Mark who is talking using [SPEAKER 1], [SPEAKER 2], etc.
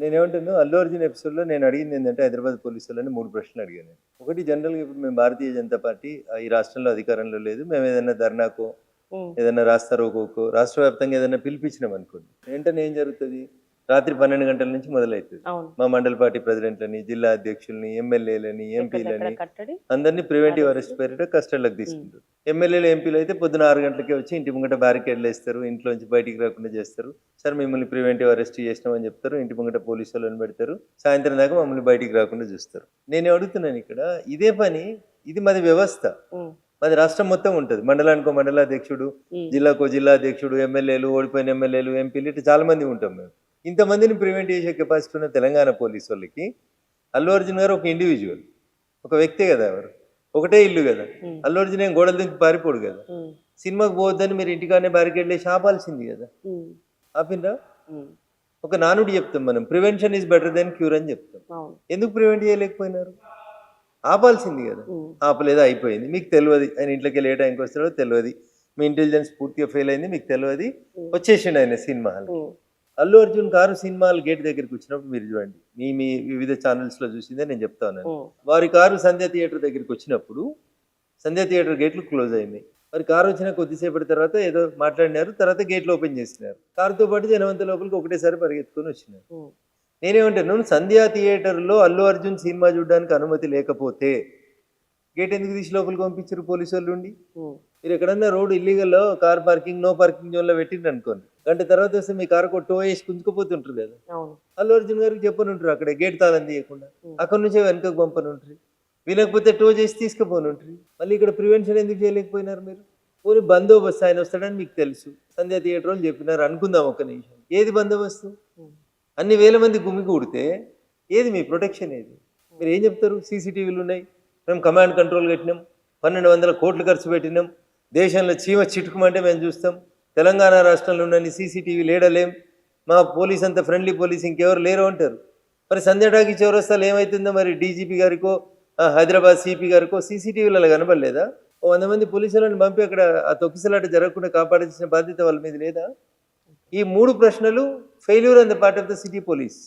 [SPEAKER 1] నేనేమంటాను, అల్లు అర్జున్ ఎపిసోడ్‌లో నేను అడిగింది ఏందంటే, హైదరాబాద్ పోలీసులని 3 ప్రశ్నలు అడిగాను నేను. ఒకటి, జనరల్‌గా ఇప్పుడు మేము భారతీయ జనతా పార్టీ ఈ రాష్ట్రంలో అధికారంలో లేదు. మేము ఏదైనా ధర్నాకో,
[SPEAKER 2] హ్మ్.
[SPEAKER 1] ఏదైనా రాస్తారోకోకో, రాష్ట్ర వ్యాప్తంగా ఏదైనా పిలిపించినామనుకోండి, వెంటనే ఏం జరుగుతది? రాత్రి 12 గంటల నుంచి మొదలైతది.
[SPEAKER 2] అవును.
[SPEAKER 1] మా మండల పార్టీ ప్రెసిడెంట్లని, జిల్లా అధ్యక్షుల్ని, ఎమ్మెల్యేలని,
[SPEAKER 2] ఎక్కడిదక్కడ
[SPEAKER 1] ఎంపీలని
[SPEAKER 2] కట్టడి
[SPEAKER 1] అందరినీ ప్రివెంటివ్
[SPEAKER 2] అరెస్ట్.
[SPEAKER 1] అరెస్ట్ పేరిట కస్టడీలోకి తీసుకుంటారు. ఎమ్మెల్యేలు, ఎంపీలు అయితే పొద్దున 6 గంటలకే వచ్చి ఇంటి ముంగట బ్యారికేడ్లు వేస్తారు, ఇంట్లోంచి బయటికి రాకుండా చేస్తారు. సార్ మిమ్మల్ని ప్రివెంటివ్ అరెస్ట్ చేసినామని చెప్తారు, ఇంటి ముంగట పోలీసు వాళ్ళని పెడతారు, సాయంత్రం దాకా మమ్మల్ని బయటికి రాకుండా చూస్తారు. నేను అడుగుతున్నాను ఇక్కడ, ఇదే పని, ఇది మాది వ్యవస్థ,
[SPEAKER 2] ఉమ్,
[SPEAKER 1] మాది రాష్ట్రం మొత్తం ఉంటుంది. మండలానికో మండలాధ్యక్షుడు,
[SPEAKER 2] ఉమ్,
[SPEAKER 1] జిల్లాకో జిల్లా అధ్యక్షుడు, ఎమ్మెల్యేలు, ఓడిపోయిన ఎమ్మెల్యేలు, ఎంపీలు, ఇట్లా చాలా మంది ఉంటాం మేము. ఇంతమందిని ప్రివెంట్ చేసే కెపాసిటీ ఉన్న తెలంగాణ పోలీసు వాళ్ళకి అల్లు అర్జున్ గారు ఒక ఇండివిజువల్, ఒక వ్యక్తే కదా, ఎవరు ఒకటే ఇల్లు కదా.
[SPEAKER 2] ఉమ్,
[SPEAKER 1] అల్లు అర్జున్ ఏం గోడలు దింపి పారిపోడు కదా.
[SPEAKER 2] ఉమ్,
[SPEAKER 1] సినిమాకి పోవద్దని మీరు ఇంటికాడనే బ్యారికేడ్ వేసి ఆపాల్సింది కదా.
[SPEAKER 2] ఉమ్,
[SPEAKER 1] ఆపినరా?
[SPEAKER 2] ఉమ్,
[SPEAKER 1] ఒక నానుడి చెప్తాం మనం, prevention is better than cure అని చెప్తాం.
[SPEAKER 2] అవును.
[SPEAKER 1] ఎందుకు ప్రివెంట్ చేయలేకపోయినారు? ఆపాల్సింది కదా.
[SPEAKER 2] ఉమ్,
[SPEAKER 1] ఆపలేదు, అయిపోయింది. మీకు తెలియదు ఆయన ఇంట్లోకి ఏ టైంకి వస్తాడో తెలియదు, మీ ఇంటెలిజెన్స్ పూర్తిగా ఫెయిల్ అయింది, మీకు తెలియదు, వచ్చేసిండు ఆయన సినిమా హాల్.
[SPEAKER 2] ఉమ్,
[SPEAKER 1] Allu Arjun car cinema hall gate దగ్గరికి వచ్చినప్పుడు మీరు చూడండి, మీ మీ వివిధ ఛానల్స్లో చూసిందే నేను చెప్తాను.
[SPEAKER 2] ఉమ్,
[SPEAKER 1] వారి కారు సంధ్య థియేటర్ దగ్గరికి వచ్చినప్పుడు సంధ్య థియేటర్ గేట్లు క్లోజ్ అయినాయి. మరి కారు వచ్చిన కొద్దిసేపటి తర్వాత ఏదో మాట్లాడినారు, తర్వాత గేట్లు ఓపెన్ చేసినారు. కారుతో పాటు జనవంత లోపలికి ఒకటేసారి పరిగెత్తుకొని వచ్చినారు.
[SPEAKER 2] ఉమ్,
[SPEAKER 1] నేనేమంటాను, సంధ్యా థియేటర్లో అల్లు అర్జున్ సినిమా చూడడానికి అనుమతి లేకపోతే గేట్ ఎందుకు తీసి లోపలికి పంపించారు పోలీసు వాళ్ళు ఉండి?
[SPEAKER 2] ఉమ్,
[SPEAKER 1] మీరు ఎక్కడన్నా రోడ్ ఇల్లీగల్లో కార్ పార్కింగ్, నో పార్కింగ్ జోన్లో పెట్టిండ్రు అనుకోండి, గంట తర్వాత వస్తే మీ కారు టో వేసి గుంజుకుపోతుంటారు కదా.
[SPEAKER 2] అవును.
[SPEAKER 1] అల్లు అర్జున్ గారికి చెప్పనుంటారు అక్కడ గేట్ తాళం తీయకుండా, అక్కడ నుంచే వెనకకు పంపనుంటారు, వినకపోతే టో చేసి తీసుకుపోనుంటారు. మళ్ళీ ఇక్కడ ప్రివెన్షన్ ఎందుకు చేయలేకపోయినారు మీరు? పోనీ బందోబస్తు, ఆయన వస్తాడని మీకు తెలుసు, సంధ్యా థియేటర్ వాళ్ళు చెప్పినారు అనుకుందాం ఒక్క నిమిషం, ఏది బందోబస్తు?
[SPEAKER 2] ఉమ్,
[SPEAKER 1] అన్ని వేల మంది గుమిగూడితే ఏది మీ ప్రొటెక్షన్? ఏది? మీరు ఏం చెప్తారు? సీసీటీవీలు ఉన్నాయి, మేము కమాండ్ కంట్రోల్ కట్టినాం, 1200 కోట్లు ఖర్చు పెట్టినాం, దేశంలో చీమ చిటుకుమంటే మేము చూస్తాం, తెలంగాణ రాష్ట్రంలో ఉన్న సీసీటీవీ లేడలేం, మా పోలీస్ అంత ఫ్రెండ్లీ పోలీస్ ఇంకెవరు లేరు అంటారు. మరి సంధ్యటాకి చౌరస్తాలు ఏమవుతుందో మరి డీజీపీ గారికో హైదరాబాద్ సిపి గారికో సీసీటీవీలలో కనబడలేదా? 100 మంది పోలీసులను పంపి అక్కడ ఆ తొక్కిసలాట జరగకుండా కాపాడాల్సిన బాధ్యత వాళ్ళ మీద లేదా? ఈ 3 ప్రశ్నలు failure on the part of the city police.